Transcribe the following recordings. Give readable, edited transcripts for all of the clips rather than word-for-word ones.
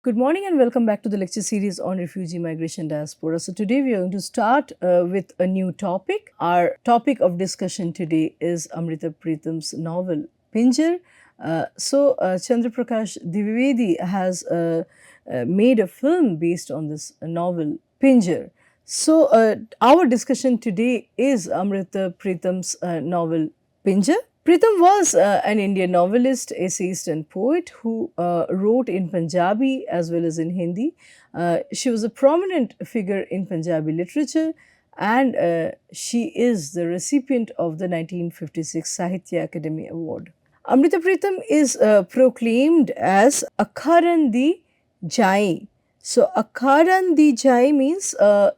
Good morning and welcome back to the lecture series on refugee migration diaspora. So today we are going to start with a new topic. Our topic of discussion today is Amrita Pritam's novel Pinjar. Chandra Prakash Divivedi has made a film based on this novel Pinjar. Our discussion today is Amrita Pritam's novel Pinjar. Pritam was an Indian novelist, essayist, and poet who wrote in Punjabi as well as in Hindi. She was a prominent figure in Punjabi literature, and she is the recipient of the 1956 Sahitya Academy Award. Amrita Pritam is proclaimed as Akharan Di Jai. So, Akharan Di Jai means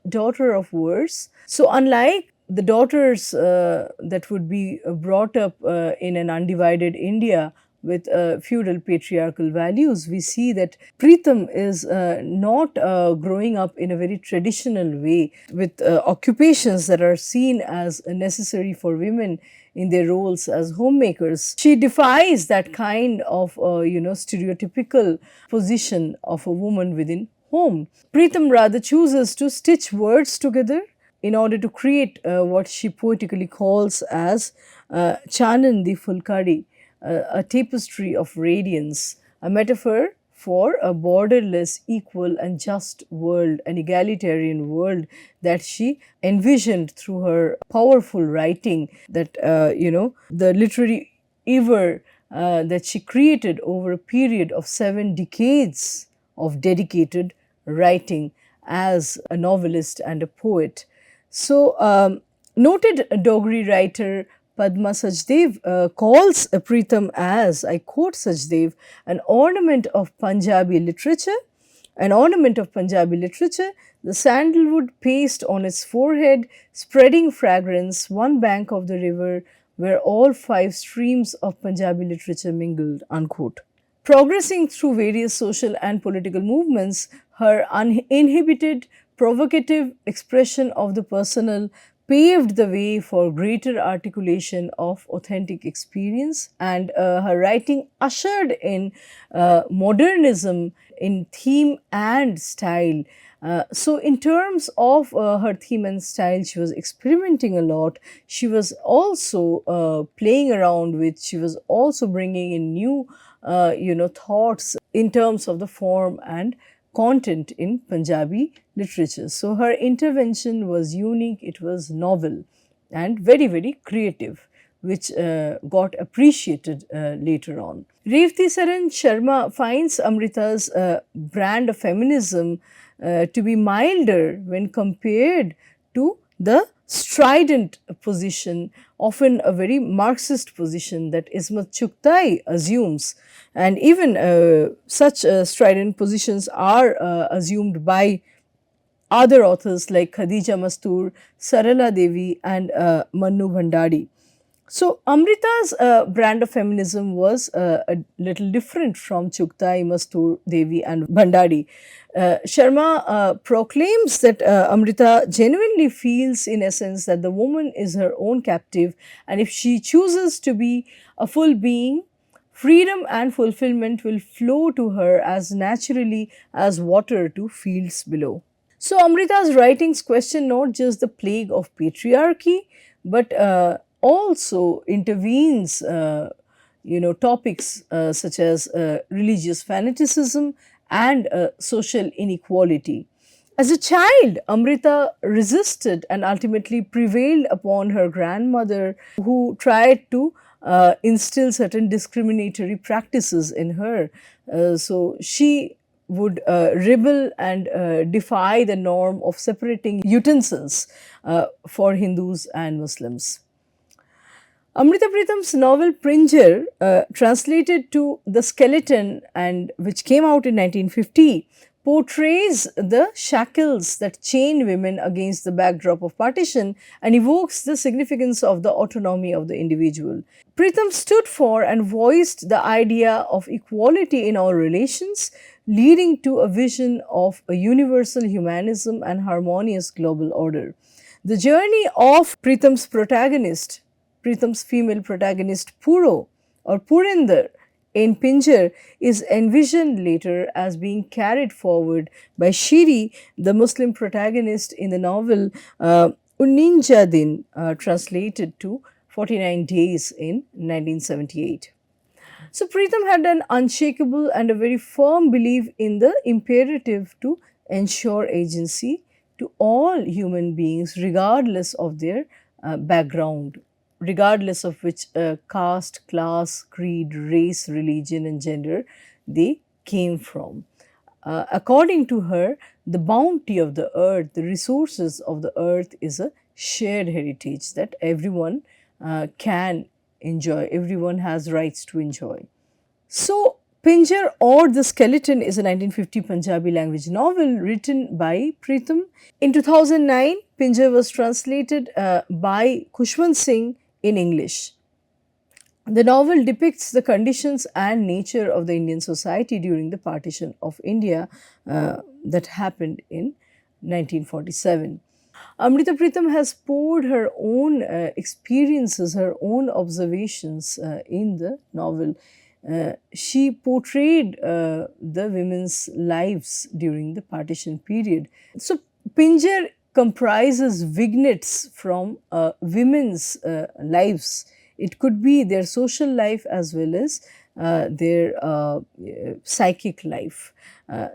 daughter of verse. So, unlike the daughters that would be brought up in an undivided India with feudal patriarchal values, we see that Pritam is not growing up in a very traditional way with occupations that are seen as necessary for women in their roles as homemakers. She defies that kind of stereotypical position of a woman within home. Pritam rather chooses to stitch words together in order to create what she poetically calls as Chanandi Fulkari, a tapestry of radiance, a metaphor for a borderless, equal and just world, an egalitarian world that she envisioned through her powerful writing, that, the literary ever that she created over a period of 7 decades of dedicated writing as a novelist and a poet. Noted Dogri writer Padma Sachdev calls Pritam as, I quote Sachdev, an ornament of Punjabi literature. An ornament of Punjabi literature, the sandalwood paste on its forehead, spreading fragrance, one bank of the river where all 5 streams of Punjabi literature mingled, unquote. Progressing through various social and political movements, her uninhibited, provocative expression of the personal paved the way for greater articulation of authentic experience, and her writing ushered in modernism in theme and style. In terms of her theme and style, she was experimenting a lot. She was also playing around with, she was also bringing in new, thoughts in terms of the form and content in Punjabi literature. So, her intervention was unique, it was novel and very, very creative, which got appreciated later on. Revati Saran Sharma finds Amrita's brand of feminism to be milder when compared to the strident position, often a very Marxist position that Ismat Chugtai assumes, and even such strident positions are assumed by other authors like Khadija Mastur, Sarala Devi and Mannu Bhandari. So, Amrita's brand of feminism was a little different from Chugtai, Mastur, Devi and Bhandari. Sharma proclaims that Amrita genuinely feels in essence that the woman is her own captive, and if she chooses to be a full being, freedom and fulfillment will flow to her as naturally as water to fields below. So, Amrita's writings question not just the plague of patriarchy, but also intervenes, topics such as religious fanaticism and social inequality. As a child, Amrita resisted and ultimately prevailed upon her grandmother, who tried to instill certain discriminatory practices in her. She would rebel and defy the norm of separating utensils for Hindus and Muslims. Amrita Pritam's novel Pinjar, translated to The Skeleton and which came out in 1950, portrays the shackles that chain women against the backdrop of partition and evokes the significance of the autonomy of the individual. Pritam stood for and voiced the idea of equality in all relations, leading to a vision of a universal humanism and harmonious global order. The journey of Pritam's female protagonist Puro or Purinder in Pinjar is envisioned later as being carried forward by Shiri, the Muslim protagonist in the novel Unninja Din, translated to 49 Days in 1978. So Pritham had an unshakable and a very firm belief in the imperative to ensure agency to all human beings, regardless of their background, regardless of which caste, class, creed, race, religion, and gender they came from. According to her, the bounty of the earth, the resources of the earth is a shared heritage that everyone can enjoy, everyone has rights to enjoy. So, Pinjar or The Skeleton is a 1950 Punjabi language novel written by Pritham. In 2009, Pinjar was translated by Khushwant Singh in English. The novel depicts the conditions and nature of the Indian society during the partition of India that happened in 1947. Amrita Pritham has poured her own experiences, her own observations in the novel. She portrayed the women's lives during the partition period. So, Pinjar comprises vignettes from women's lives. It could be their social life as well as their psychic life,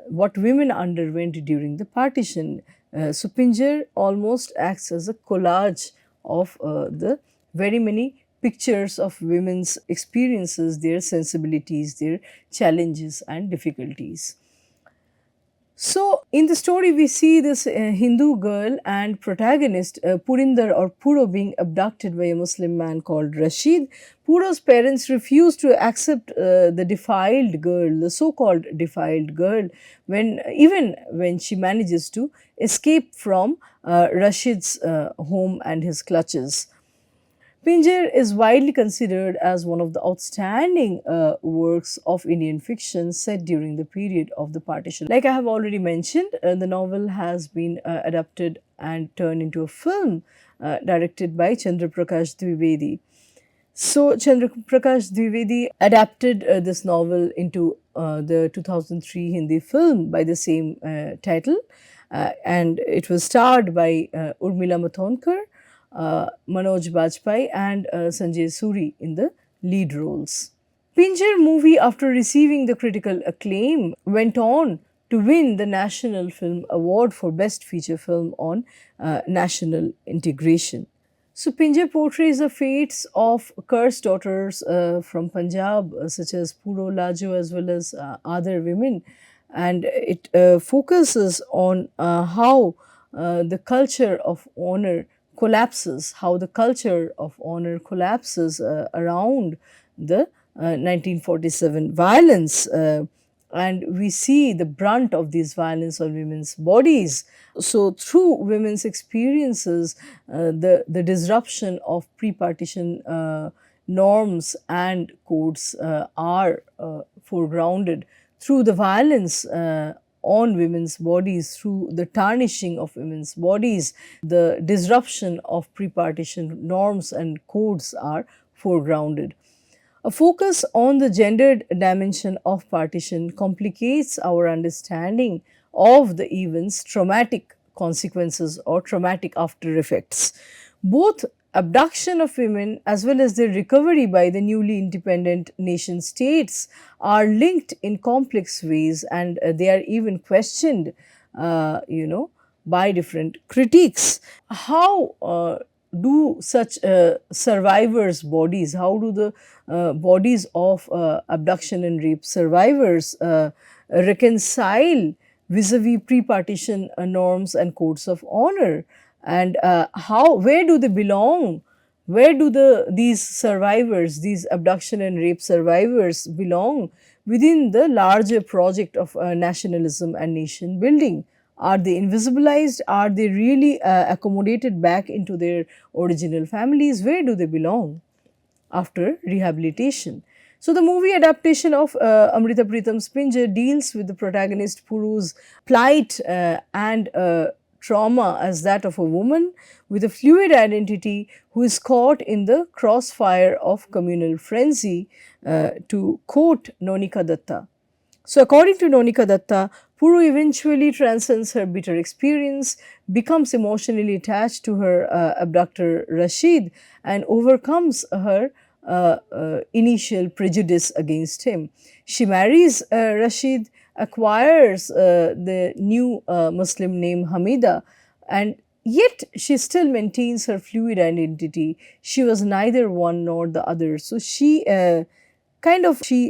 what women underwent during the partition. So, Pinjar almost acts as a collage of the very many pictures of women's experiences, their sensibilities, their challenges, and difficulties. So, in the story, we see this Hindu girl and protagonist Purinder or Puro being abducted by a Muslim man called Rashid. Puro's parents refuse to accept the defiled girl, the so-called defiled girl, even when she manages to escape from Rashid's home and his clutches. Pinjar is widely considered as one of the outstanding works of Indian fiction set during the period of the partition. Like I have already mentioned, the novel has been adapted and turned into a film directed by Chandra Prakash Dwivedi. So, Chandra Prakash Dwivedi adapted this novel into the 2003 Hindi film by the same title, and it was starred by Urmila Matondkar, Manoj Bajpayee, and Sanjay Suri in the lead roles. Pinjar movie, after receiving the critical acclaim, went on to win the National Film Award for Best Feature Film on National Integration. So, Pinjar portrays the fates of cursed daughters from Punjab, such as Puro Lajo, as well as other women, and it focuses on how the culture of honor collapses, how the culture of honor collapses around the 1947 violence. And we see the brunt of this violence on women's bodies. So, through women's experiences, the disruption of pre-partition norms and codes are foregrounded through the violence on women's bodies, through the tarnishing of women's bodies. The disruption of pre-partition norms and codes are foregrounded. A focus on the gendered dimension of partition complicates our understanding of the event's traumatic consequences or traumatic after effects. Both abduction of women as well as their recovery by the newly independent nation states are linked in complex ways, and they are even questioned, by different critiques. How do such survivors' bodies, how do the bodies of abduction and rape survivors reconcile vis-a-vis pre-partition norms and codes of honor? And where do they belong? Where do these survivors, these abduction and rape survivors belong within the larger project of nationalism and nation building? Are they invisibilized? Are they really accommodated back into their original families? Where do they belong after rehabilitation? So, the movie adaptation of Amrita Pritam's Pinjar deals with the protagonist Puru's plight and trauma as that of a woman with a fluid identity who is caught in the crossfire of communal frenzy, to quote Nonika Datta. So, according to Nonika Datta, Puru eventually transcends her bitter experience, becomes emotionally attached to her abductor Rashid, and overcomes her initial prejudice against him. She marries Rashid, acquires the new Muslim name Hamida, and yet she still maintains her fluid identity. She was neither one nor the other. So she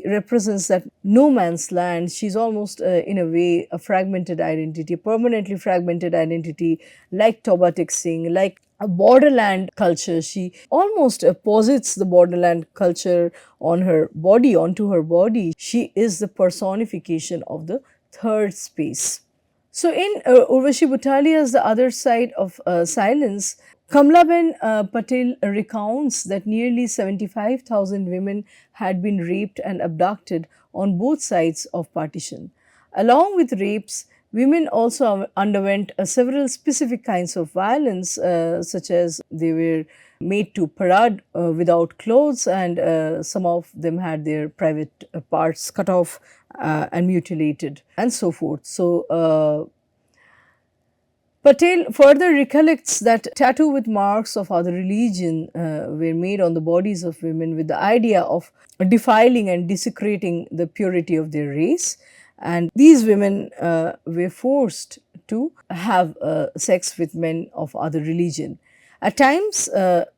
represents that no man's land. She's almost in a way a fragmented identity, a permanently fragmented identity, like Toba Tek Singh, like a borderland culture. She almost posits the borderland culture on her body, onto her body. She is the personification of the third space. So, in Urvashi Butalia's The Other Side of Silence, Kamlaben Patel recounts that nearly 75,000 women had been raped and abducted on both sides of partition. Along with rapes, women also underwent several specific kinds of violence, such as they were made to parade without clothes, and some of them had their private parts cut off and mutilated, and so forth. So, Patel further recollects that tattoo with marks of other religion were made on the bodies of women with the idea of defiling and desecrating the purity of their race, and these women were forced to have sex with men of other religion. At times,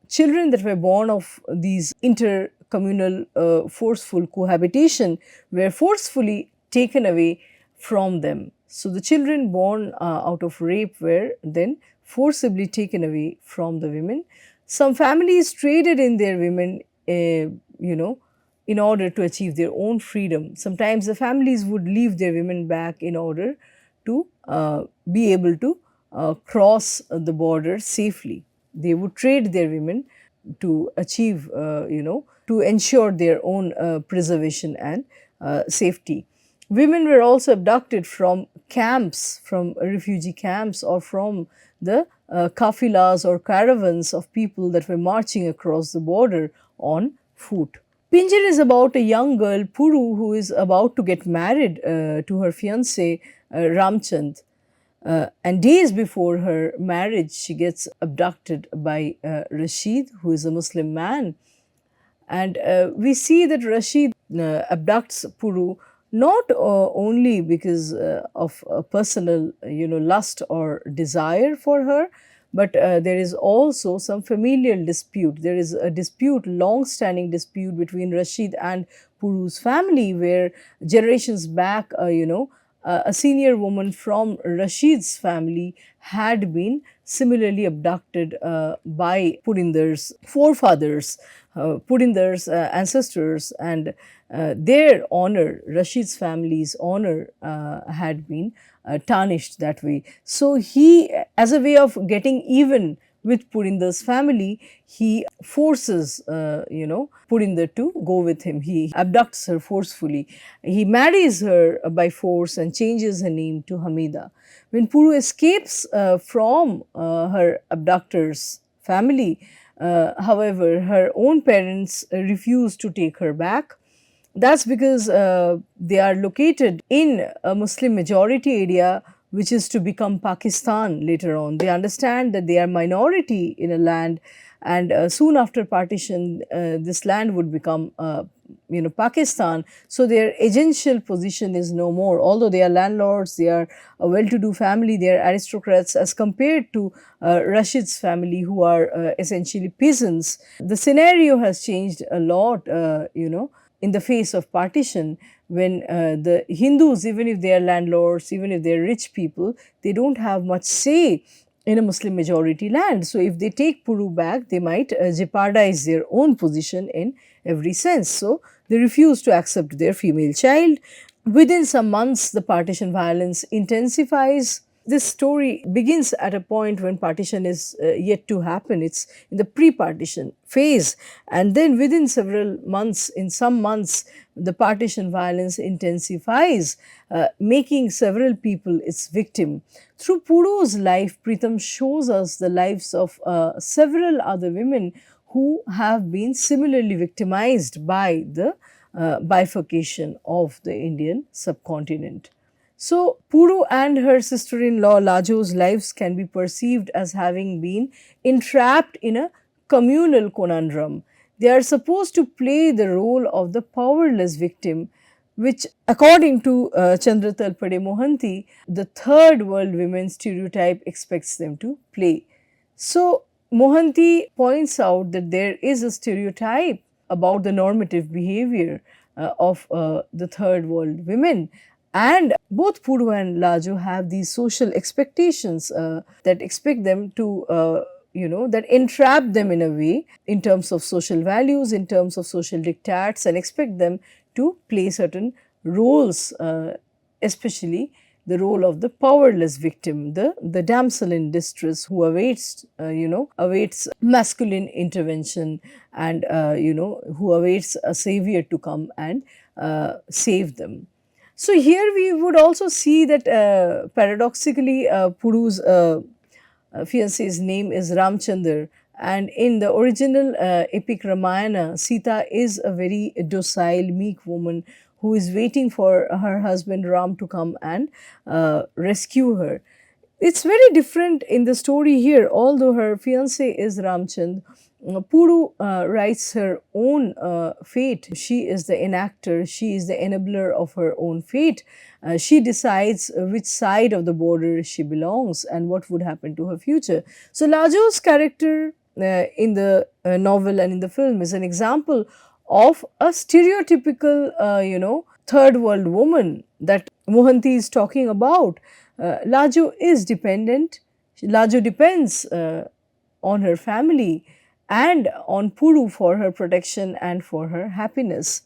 children that were born of these intercommunal forceful cohabitation were forcefully taken away from them. So, the children born out of rape were then forcibly taken away from the women. Some families traded in their women, in order to achieve their own freedom. Sometimes the families would leave their women back in order to be able to cross the border safely. They would trade their women to achieve, to ensure their own preservation and safety. Women were also abducted from camps, from refugee camps, or from the kafilas or caravans of people that were marching across the border on foot. Pinjar is about a young girl, Puru, who is about to get married to her fiance, Ramchand. And days before her marriage, she gets abducted by Rashid, who is a Muslim man. And we see that Rashid abducts Puru not only because of a personal, lust or desire for her, but there is also some familial dispute. There is a dispute, long-standing dispute between Rashid and Puru's family, where generations back, a senior woman from Rashid's family had been similarly abducted by Purinder's forefathers, Purinder's ancestors, and their honor, Rashid's family's honor, had been tarnished that way. So, he, as a way of getting even with Purinder's family, he forces, Purinder to go with him. He abducts her forcefully. He marries her by force and changes her name to Hamida. When Puru escapes from her abductor's family, however, her own parents refuse to take her back. That's because they are located in a Muslim majority area, which is to become Pakistan later on. They understand that they are minority in a land, and soon after partition, this land would become Pakistan. So, their agential position is no more. Although they are landlords, they are a well-to-do family, they are aristocrats as compared to Rashid's family, who are essentially peasants. The scenario has changed a lot, in the face of partition, when the Hindus, even if they are landlords, even if they are rich people, they don't have much say in a Muslim majority land. So, if they take Puru back, they might jeopardize their own position in every sense. So, they refuse to accept their female child. Within some months, the partition violence intensifies. this story begins at a point when partition is yet to happen. It's in the pre-partition phase, and then within several months, in some months, the partition violence intensifies, making several people its victim. Through Puru's life, Pritam shows us the lives of several other women who have been similarly victimized by the bifurcation of the Indian subcontinent. So, Puru and her sister in law Lajo's lives can be perceived as having been entrapped in a communal conundrum. They are supposed to play the role of the powerless victim, which, according to Chandra Talpade Mohanty, the third world women stereotype expects them to play. So, Mohanty points out that there is a stereotype about the normative behavior of the third world women. And both Puru and Lajo have these social expectations that expect them to, that entrap them in a way in terms of social values, in terms of social diktats, and expect them to play certain roles, especially the role of the powerless victim, the damsel in distress who awaits masculine intervention and, who awaits a savior to come and save them. So, here we would also see that paradoxically Puru's fiance's name is Ramchandar, and in the original epic Ramayana, Sita is a very docile, meek woman who is waiting for her husband Ram to come and rescue her. It's very different in the story here. Although her fiance is Ramchand, Puru writes her own fate. She is the enactor, she is the enabler of her own fate. She decides which side of the border she belongs and what would happen to her future. So, Lajo's character in the novel and in the film is an example of a stereotypical, third world woman that Mohanty is talking about. Lajo is dependent. Lajo depends on her family and on Puru for her protection and for her happiness.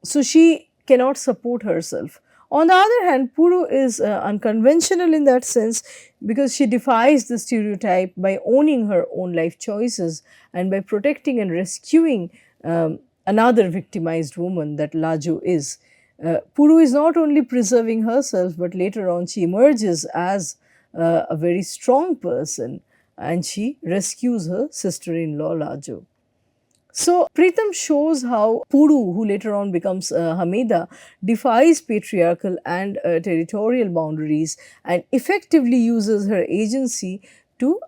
So, she cannot support herself. On the other hand, Puru is unconventional in that sense because she defies the stereotype by owning her own life choices and by protecting and rescuing another victimized woman that Lajo is. Puru is not only preserving herself, but later on she emerges as a very strong person and she rescues her sister-in-law Lajo. So, Pritam shows how Puru, who later on becomes Hamida, defies patriarchal and territorial boundaries and effectively uses her agency to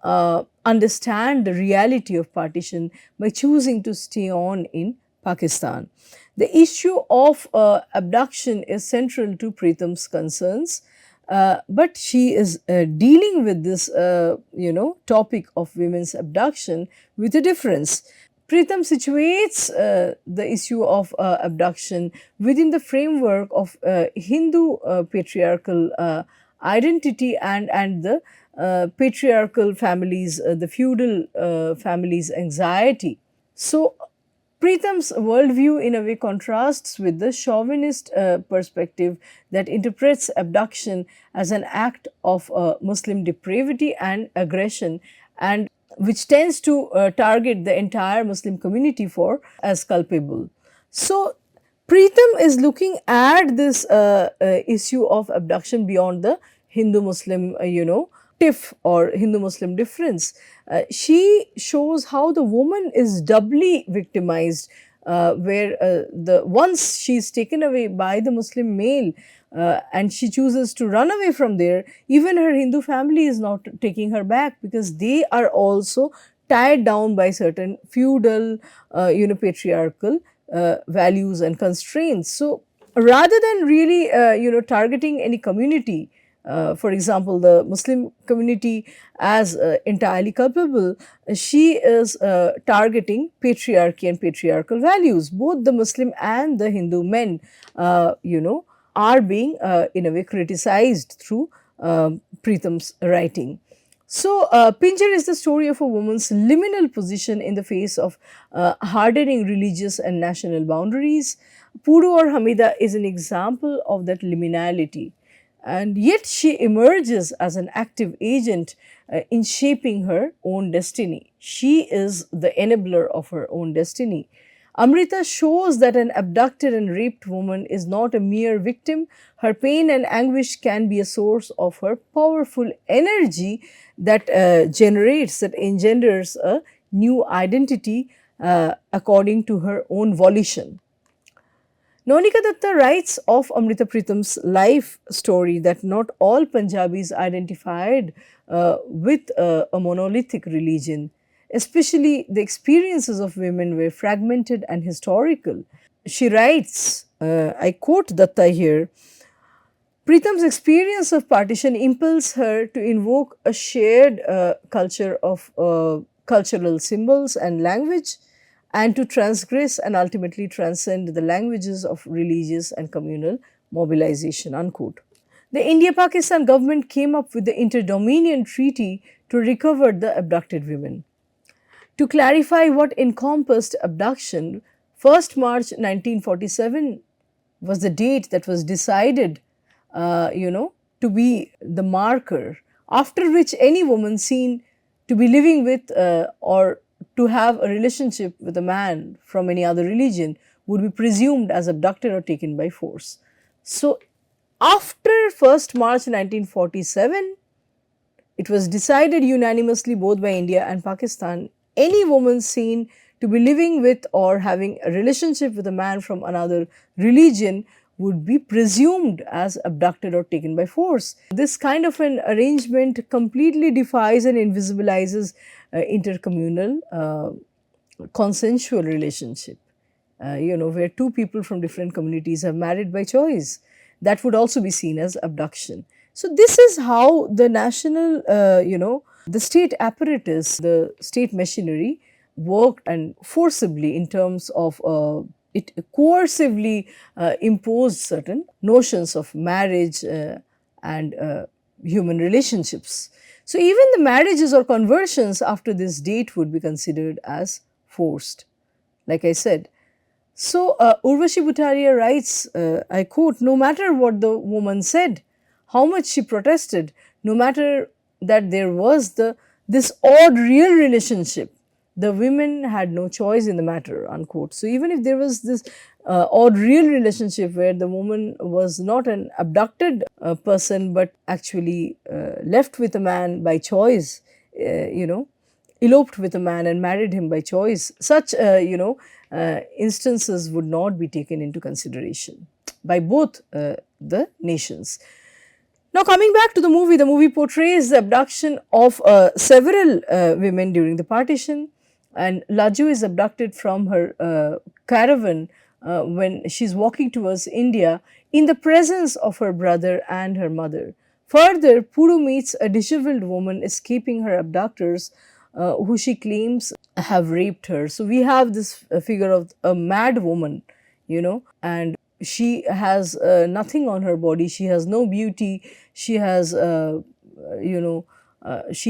understand the reality of partition by choosing to stay on in Pakistan. The issue of abduction is central to Pritam's concerns, but she is dealing with this, topic of women's abduction with a difference. Pritam situates the issue of abduction within the framework of Hindu patriarchal identity and the patriarchal families, the feudal families' anxiety. So, Pritam's worldview in a way contrasts with the chauvinist perspective that interprets abduction as an act of Muslim depravity and aggression, and which tends to target the entire Muslim community for as culpable. So, Pritam is looking at this issue of abduction beyond the Hindu-Muslim, tiff or Hindu-Muslim difference. She shows how the woman is doubly victimized, where once she is taken away by the Muslim male and she chooses to run away from there, even her Hindu family is not taking her back because they are also tied down by certain feudal, patriarchal values and constraints. So, rather than really, targeting any community, for example, the Muslim community as entirely culpable, she is targeting patriarchy and patriarchal values. Both the Muslim and the Hindu men, are being in a way criticized through Pritam's writing. So, Pinjar is the story of a woman's liminal position in the face of hardening religious and national boundaries. Puru or Hamida is an example of that liminality. and yet she emerges as an active agent in shaping her own destiny. She is the enabler of her own destiny. Amrita shows that an abducted and raped woman is not a mere victim. Her pain and anguish can be a source of her powerful energy that that engenders a new identity according to her own volition. Nonika Datta writes of Amrita Pritam's life story that not all Punjabis identified with a monolithic religion. Especially the experiences of women were fragmented and historical. She writes, I quote Datta here, Pritam's experience of partition impels her to invoke a shared culture of cultural symbols and language, and to transgress and ultimately transcend the languages of religious and communal mobilization. Unquote. The India Pakistan government came up with the Inter-Dominion Treaty to recover the abducted women. To clarify what encompassed abduction, 1st March 1947 was the date that was decided, to be the marker after which any woman seen to be living with or to have a relationship with a man from any other religion would be presumed as abducted or taken by force. So, after 1st March 1947, it was decided unanimously both by India and Pakistan, any woman seen to be living with or having a relationship with a man from another religion would be presumed as abducted or taken by force. This kind of an arrangement completely defies and invisibilizes intercommunal consensual relationship, where two people from different communities have married by choice. That would also be seen as abduction. So, this is how the national, the state apparatus, the state machinery worked and forcibly in terms of it coercively imposed certain notions of marriage and human relationships. So, even the marriages or conversions after this date would be considered as forced, like I said. So, Urvashi Butaria writes, I quote, no matter what the woman said, how much she protested, no matter that there was this odd real relationship, the women had no choice in the matter, unquote. So, even if there was this odd real relationship where the woman was not an abducted person but actually left with a man by choice, eloped with a man and married him by choice, such instances would not be taken into consideration by both the nations. Now, coming back to the movie portrays the abduction of several women during the partition, and Laju is abducted from her caravan when she is walking towards India in the presence of her brother and her mother. Further, Puru meets a disheveled woman escaping her abductors who she claims have raped her. So, we have this figure of a mad woman, and she has nothing on her body, she has no beauty, she has, she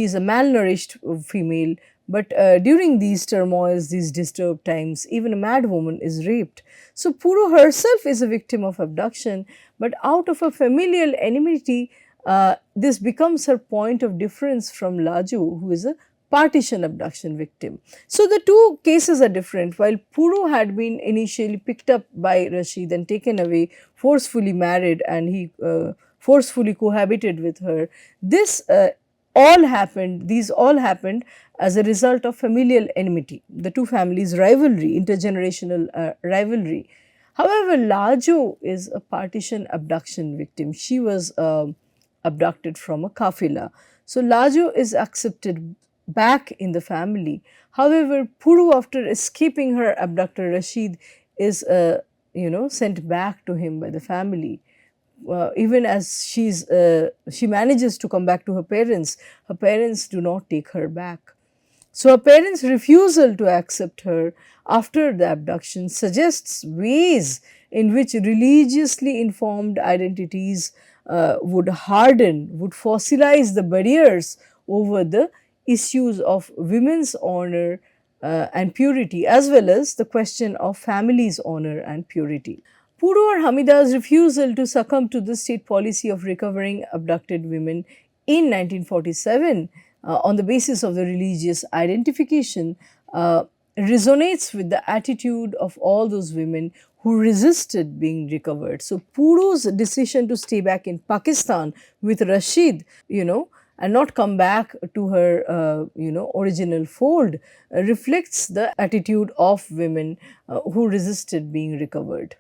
is a malnourished female. But during these turmoils, these disturbed times, even a mad woman is raped. So, Puru herself is a victim of abduction, but out of a familial enmity, this becomes her point of difference from Laju, who is a partition abduction victim. So, the two cases are different. While Puru had been initially picked up by Rashid and taken away, forcefully married, and he forcefully cohabited with her, these all happened as a result of familial enmity, the two families' rivalry, intergenerational rivalry. However, Laju is a partition abduction victim. She was abducted from a kafila. So, Laju is accepted back in the family. However, Puru, after escaping her abductor Rashid, is sent back to him by the family. Even as she manages to come back to her parents do not take her back. So, her parents' refusal to accept her after the abduction suggests ways in which religiously informed identities would harden, would fossilize the barriers over the issues of women's honor and purity, as well as the question of family's honor and purity. Puru or Hamida's refusal to succumb to the state policy of recovering abducted women in 1947 on the basis of the religious identification resonates with the attitude of all those women who resisted being recovered. So Puru's decision to stay back in Pakistan with Rashid, and not come back to her, original fold, reflects the attitude of women who resisted being recovered.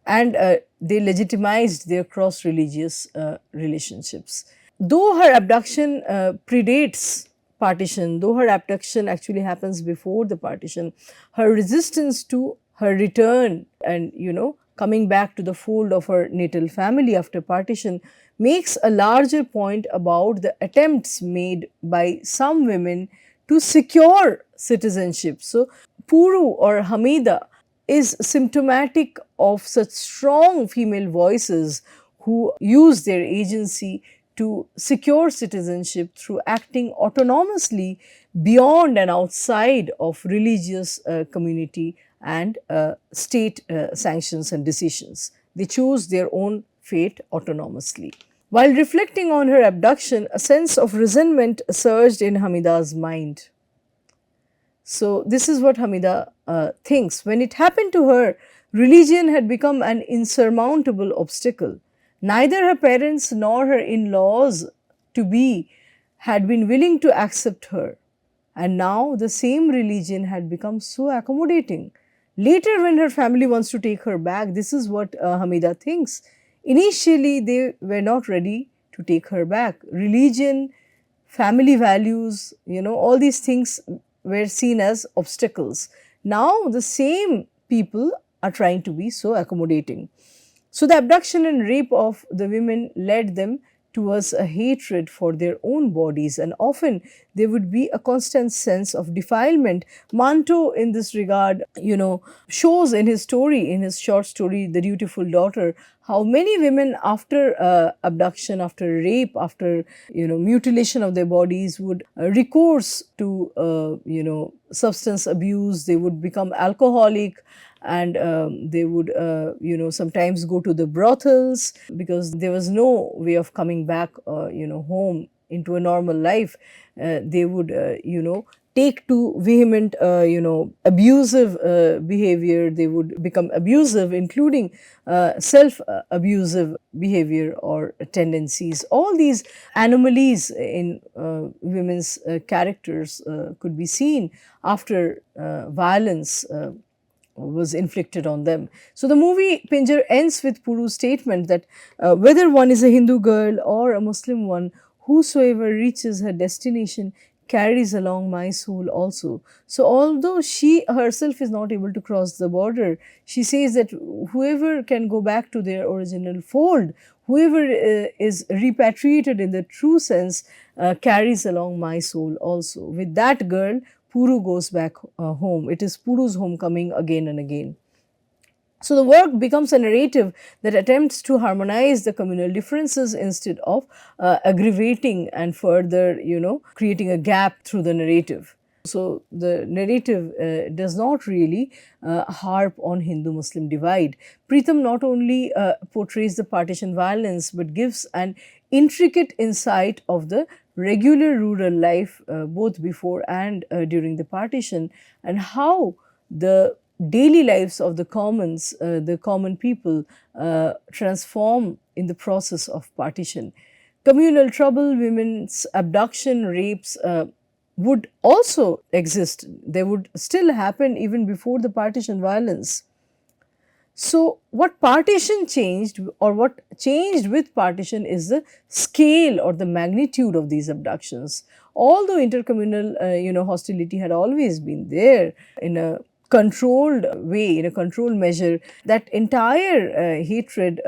And they legitimized their cross religious relationships. Though her abduction predates partition, though her abduction actually happens before the partition, her resistance to her return and, coming back to the fold of her natal family after partition makes a larger point about the attempts made by some women to secure citizenship. So, Puru or Hamida is symptomatic of such strong female voices who use their agency to secure citizenship through acting autonomously beyond and outside of religious community and state sanctions and decisions. They choose their own fate autonomously. While reflecting on her abduction, a sense of resentment surged in Hamida's mind. So, this is what Hamida thinks. When it happened to her, religion had become an insurmountable obstacle. Neither her parents nor her in laws to be had been willing to accept her. And now the same religion had become so accommodating. Later, when her family wants to take her back, this is what Hamida thinks. Initially, they were not ready to take her back. Religion, family values, all these things were seen as obstacles. Now, the same people are trying to be so accommodating. So, the abduction and rape of the women led them towards a hatred for their own bodies, and often there would be a constant sense of defilement. Manto, in this regard, shows in his story, in his short story, The Dutiful Daughter, how many women after abduction, after rape, after mutilation of their bodies would recourse to substance abuse. They would become alcoholic, and they would sometimes go to the brothels because there was no way of coming back home into a normal life. They would take to vehement abusive behavior. They would become abusive, including self abusive behavior or tendencies. All these anomalies in women's characters could be seen after violence was inflicted on them. So, the movie Pinjar ends with Puru's statement that whether one is a Hindu girl or a Muslim one, whosoever reaches her destination carries along my soul also. So, although she herself is not able to cross the border, she says that whoever can go back to their original fold, whoever is repatriated in the true sense, carries along my soul also. With that girl, Puru goes back home. It is Puru's homecoming again and again. So, the work becomes a narrative that attempts to harmonize the communal differences instead of aggravating and further, creating a gap through the narrative. So, the narrative does not really harp on Hindu-Muslim divide. Pritam not only portrays the partition violence, but gives an intricate insight of the regular rural life both before and during the partition, and how the daily lives of the commons, the common people, transform in the process of partition. Communal trouble, women's abduction, rapes would also exist. They would still happen even before the partition violence. So, what partition changed, or what changed with partition, is the scale or the magnitude of these abductions. Although intercommunal, hostility had always been there in a controlled way, in a controlled measure, that entire hatred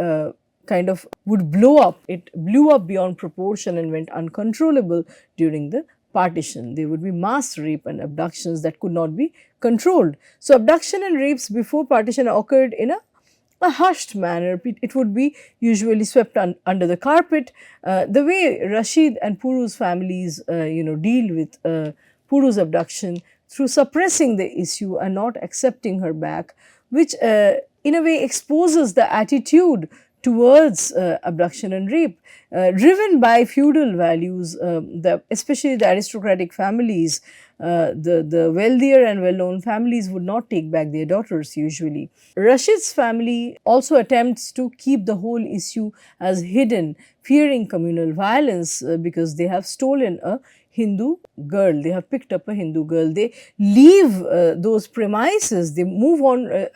kind of would blow up. It blew up beyond proportion and went uncontrollable during the partition. There would be mass rape and abductions that could not be controlled. So, abduction and rapes before partition occurred in a hushed manner. It would be usually swept under the carpet. The way Rashid and Puru's families, deal with Puru's abduction through suppressing the issue and not accepting her back, which in a way exposes the attitude towards abduction and rape, driven by feudal values, especially the aristocratic families. The wealthier and well-known families would not take back their daughters usually. Rashid's family also attempts to keep the whole issue as hidden, fearing communal violence because they have stolen a Hindu girl. They have picked up a Hindu girl. They leave those premises. They move on.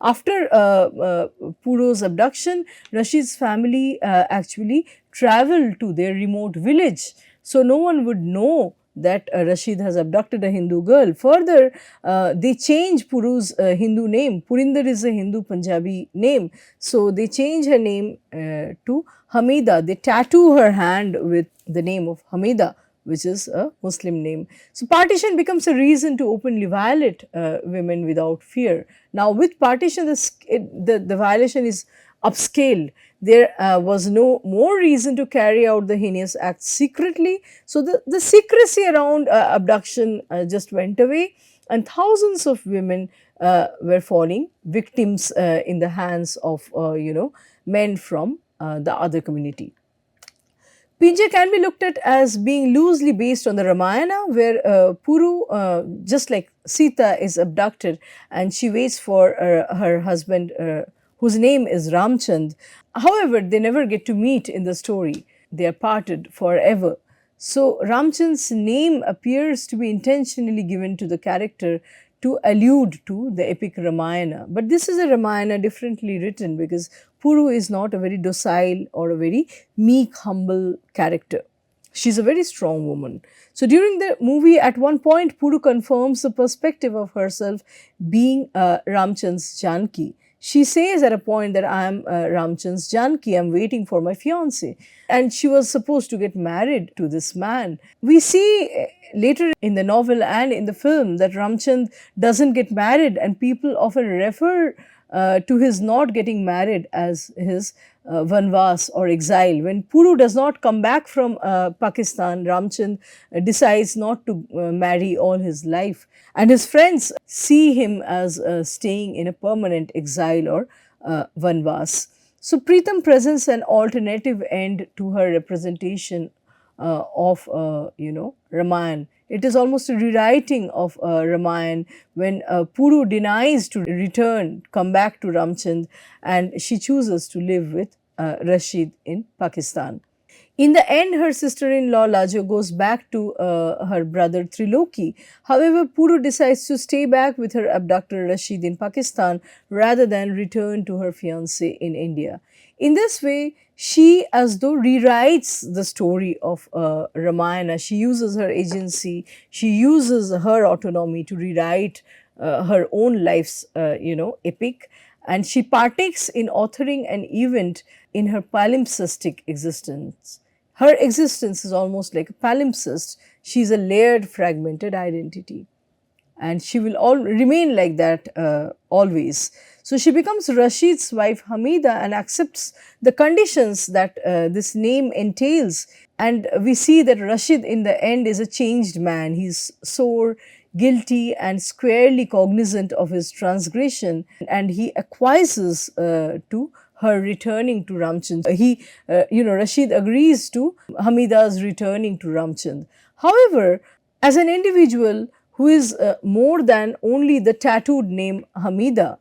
After Puro's abduction, Rashid's family actually travel to their remote village. So no one would know that Rashid has abducted a Hindu girl. Further, they change Puru's Hindu name. Purinder is a Hindu Punjabi name. So they change her name to Hamida. They tattoo her hand with the name of Hamida, which is a Muslim name. So partition becomes a reason to openly violate women without fear. Now with partition, the violation is upscaled. There was no more reason to carry out the heinous act secretly. So the secrecy around abduction just went away, and thousands of women were falling victims in the hands of men from the other community. Pinjay can be looked at as being loosely based on the Ramayana, where Puru, just like Sita, is abducted and she waits for her husband, whose name is Ramchand. However, they never get to meet in the story. They are parted forever. So, Ramchand's name appears to be intentionally given to the character to allude to the epic Ramayana. But this is a Ramayana differently written because Puru is not a very docile or a very meek, humble character. She's a very strong woman. So during the movie, at one point, Puru confirms the perspective of herself being Ramchand's Janki. She says at a point that I am Ramchand's Janki, I am waiting for my fiance. And she was supposed to get married to this man. We see later in the novel and in the film that Ramchand doesn't get married, and people often refer to his not getting married as his vanvas or exile. When Puru does not come back from Pakistan, Ramchand decides not to marry all his life, and his friends see him as staying in a permanent exile or vanvas. So Pritam presents an alternative end to her representation of Ramayana. It is almost a rewriting of Ramayana when Puru denies to return, come back to Ramchand, and she chooses to live with Rashid in Pakistan. In the end, her sister-in-law Lajo goes back to her brother Triloki. However, Puru decides to stay back with her abductor Rashid in Pakistan rather than return to her fiancé in India. In this way, she as though rewrites the story of Ramayana. She uses her agency, she uses her autonomy to rewrite her own life's epic, and she partakes in authoring an event in her palimpsestic existence. Her existence is almost like a palimpsest. She is a layered, fragmented identity, and she will remain like that always. So she becomes Rashid's wife Hamida and accepts the conditions that this name entails. And we see that Rashid in the end is a changed man. He's sore, guilty, and squarely cognizant of his transgression, and he acquiesces to her returning to Ramchand. Rashid agrees to Hamida's returning to Ramchand. However, as an individual who is more than only the tattooed name Hamida,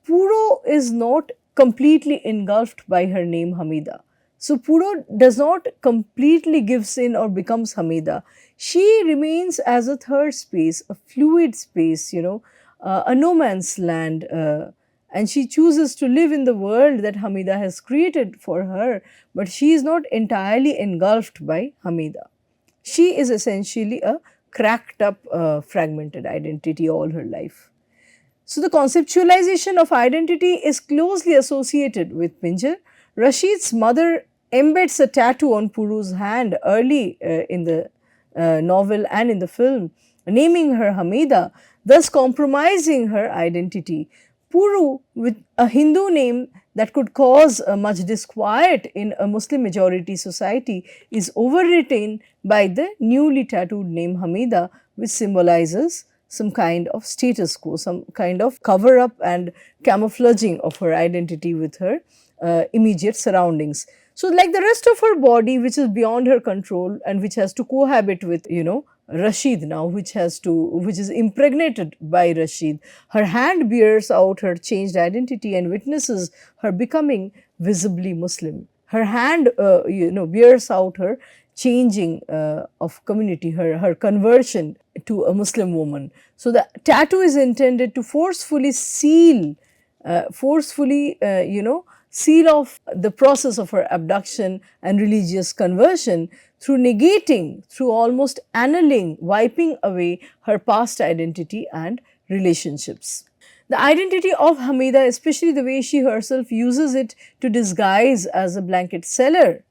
Puro is not completely engulfed by her name Hamida. So Puro does not completely gives in or becomes Hamida. She remains as a third space, a fluid space, a no man's land, and she chooses to live in the world that Hamida has created for her, but she is not entirely engulfed by Hamida. She is essentially a cracked up, fragmented identity all her life. So the conceptualization of identity is closely associated with Pinjar. Rashid's mother embeds a tattoo on Puru's hand early in the novel and in the film, naming her Hamida, thus compromising her identity. Puru, with a Hindu name that could cause much disquiet in a Muslim majority society, is overwritten by the newly tattooed name Hamida, which symbolizes some kind of status quo, some kind of cover up and camouflaging of her identity with her immediate surroundings. So, like the rest of her body, which is beyond her control and which has to cohabit with, Rashid now, which is impregnated by Rashid. Her hand bears out her changed identity and witnesses her becoming visibly Muslim. Her hand, bears out her changing of community, her conversion to a Muslim woman. So the tattoo is intended to forcefully seal, seal off the process of her abduction and religious conversion through negating, through almost annulling, wiping away her past identity and relationships. The identity of Hamida, especially the way she herself uses it to disguise as a blanket seller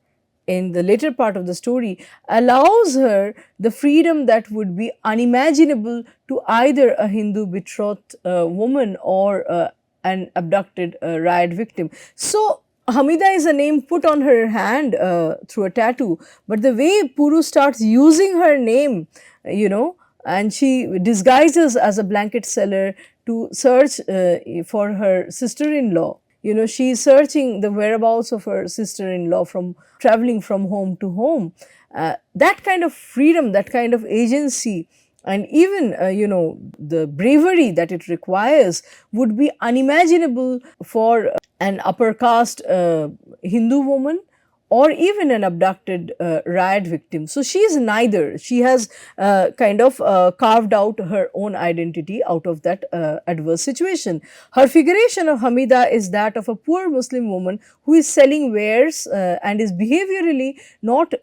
in the later part of the story, allows her the freedom that would be unimaginable to either a Hindu betrothed woman or an abducted riot victim. So, Hamida is a name put on her hand through a tattoo, but the way Puru starts using her name, and she disguises as a blanket seller to search for her sister-in-law. She is searching the whereabouts of her sister-in-law from traveling from home to home. That kind of freedom, that kind of agency, and even the bravery that it requires would be unimaginable for an upper caste Hindu woman or even an abducted riot victim. So, she is neither. She has carved out her own identity out of that adverse situation. Her figuration of Hamida is that of a poor Muslim woman who is selling wares and is behaviorally not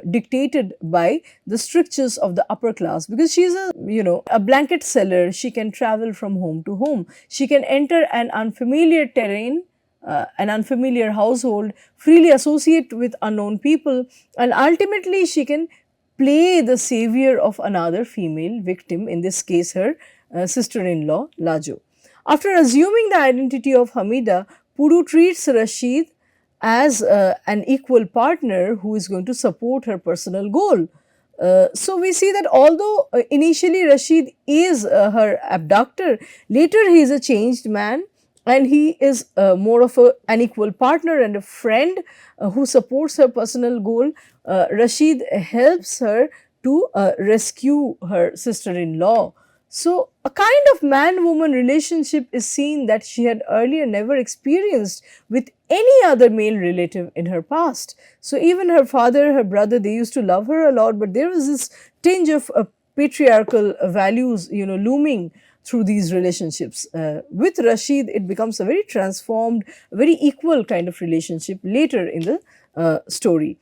dictated by the strictures of the upper class, because she is a blanket seller. She can travel from home to home. She can enter an unfamiliar terrain, an unfamiliar household, freely associate with unknown people, and ultimately she can play the savior of another female victim, in this case her sister-in-law Lajo. After assuming the identity of Hamida, Puru treats Rashid as an equal partner who is going to support her personal goal. So, we see that although initially Rashid is her abductor, later he is a changed man, and he is more of an equal partner and a friend who supports her personal goal. Rashid helps her to rescue her sister-in-law. So, a kind of man-woman relationship is seen that she had earlier never experienced with any other male relative in her past. So, even her father, her brother, they used to love her a lot, but there was this tinge of patriarchal values, looming through these relationships. With Rashid, it becomes a very transformed, very equal kind of relationship later in the story.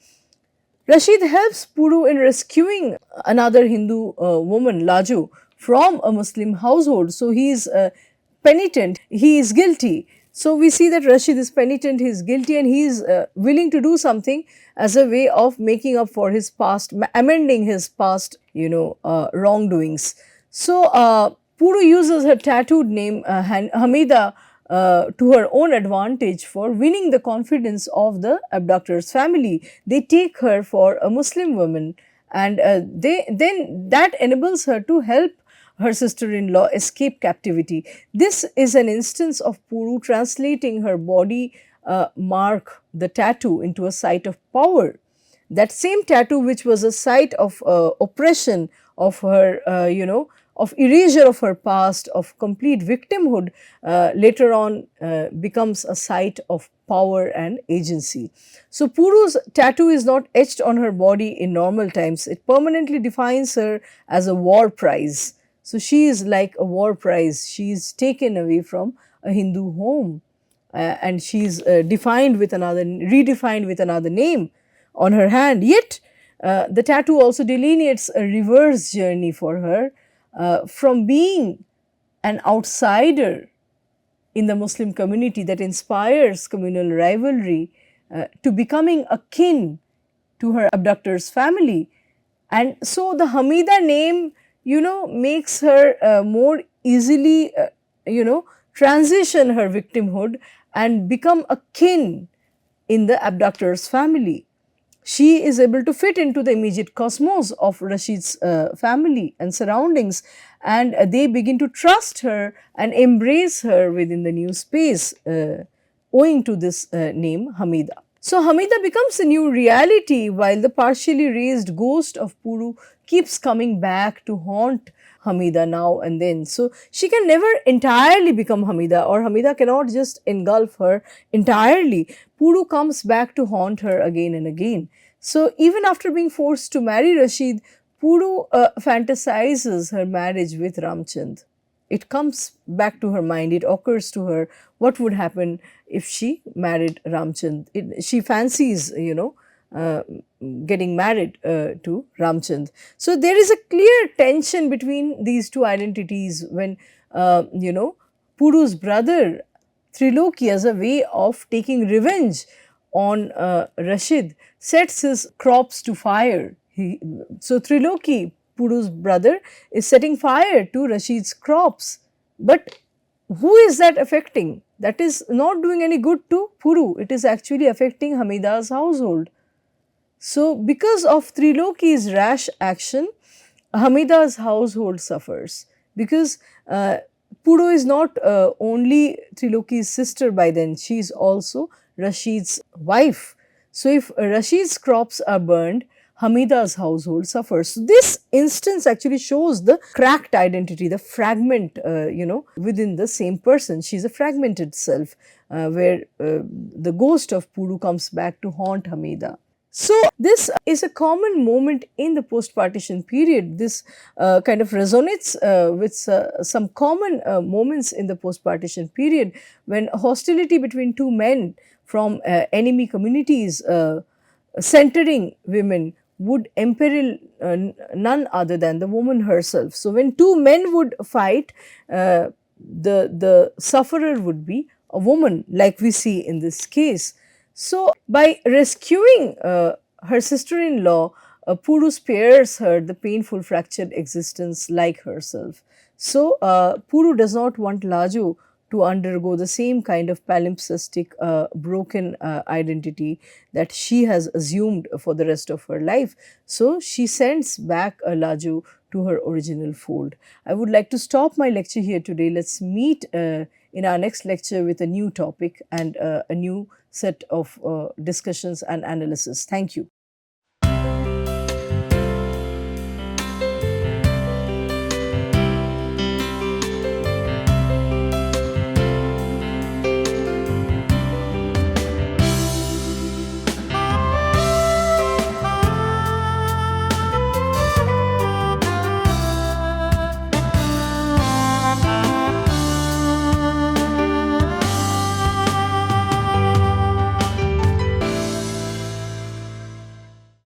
Rashid helps Puru in rescuing another Hindu woman, Laju, from a Muslim household. So, he is penitent, he is guilty. So, we see that Rashid is penitent, he is guilty, and he is willing to do something as a way of making up for his past, amending his past, wrongdoings. So, Puru uses her tattooed name Hamida to her own advantage for winning the confidence of the abductor's family. They take her for a Muslim woman, and then that enables her to help her sister-in-law escape captivity. This is an instance of Puru translating her body mark, the tattoo, into a site of power. That same tattoo, which was a site of oppression, of her, of erasure of her past, of complete victimhood, later on becomes a site of power and agency. So, Puru's tattoo is not etched on her body in normal times. It permanently defines her as a war prize. So, she is like a war prize. She is taken away from a Hindu home and she is redefined with another name on her hand. Yet, the tattoo also delineates a reverse journey for her, from being an outsider in the Muslim community that inspires communal rivalry to becoming akin to her abductor's family. And so, the Hamida name, makes her more easily, transition her victimhood and become akin in the abductor's family. She is able to fit into the immediate cosmos of Rashid's family and surroundings, and they begin to trust her and embrace her within the new space, owing to this name Hamida. So Hamida becomes a new reality while the partially raised ghost of Puru keeps coming back to haunt Hamida now and then. So she can never entirely become Hamida, or Hamida cannot just engulf her entirely. Puru comes back to haunt her again and again. So even after being forced to marry Rashid, Puru fantasizes her marriage with Ramchand. It comes back to her mind, it occurs to her what would happen if she married Ramchand. She fancies, uh, getting married to Ramchand. So there is a clear tension between these two identities when, Puru's brother Triloki, as a way of taking revenge on Rashid, sets his crops to fire. So Triloki, Puru's brother, is setting fire to Rashid's crops. But who is that affecting? That is not doing any good to Puru. It is actually affecting Hamida's household. So, because of Triloki's rash action, Hamida's household suffers, because Puru is not only Triloki's sister by then, she is also Rashid's wife. So, if Rashid's crops are burned, Hamida's household suffers. So, this instance actually shows the cracked identity, the fragment, within the same person. She is a fragmented self, where the ghost of Puru comes back to haunt Hamida. So, this is a common moment in the post-partition period. This kind of resonates with some common moments in the post-partition period, when hostility between two men from enemy communities centering women would imperil none other than the woman herself. So, when two men would fight, the sufferer would be a woman, like we see in this case. So, by rescuing her sister-in-law, Puru spares her the painful fractured existence like herself. So, Puru does not want Laju to undergo the same kind of palimpsestic broken identity that she has assumed for the rest of her life. So, she sends back Laju to her original fold. I would like to stop my lecture here today. Let's meet in our next lecture with a new topic and a new set of discussions and analysis. Thank you.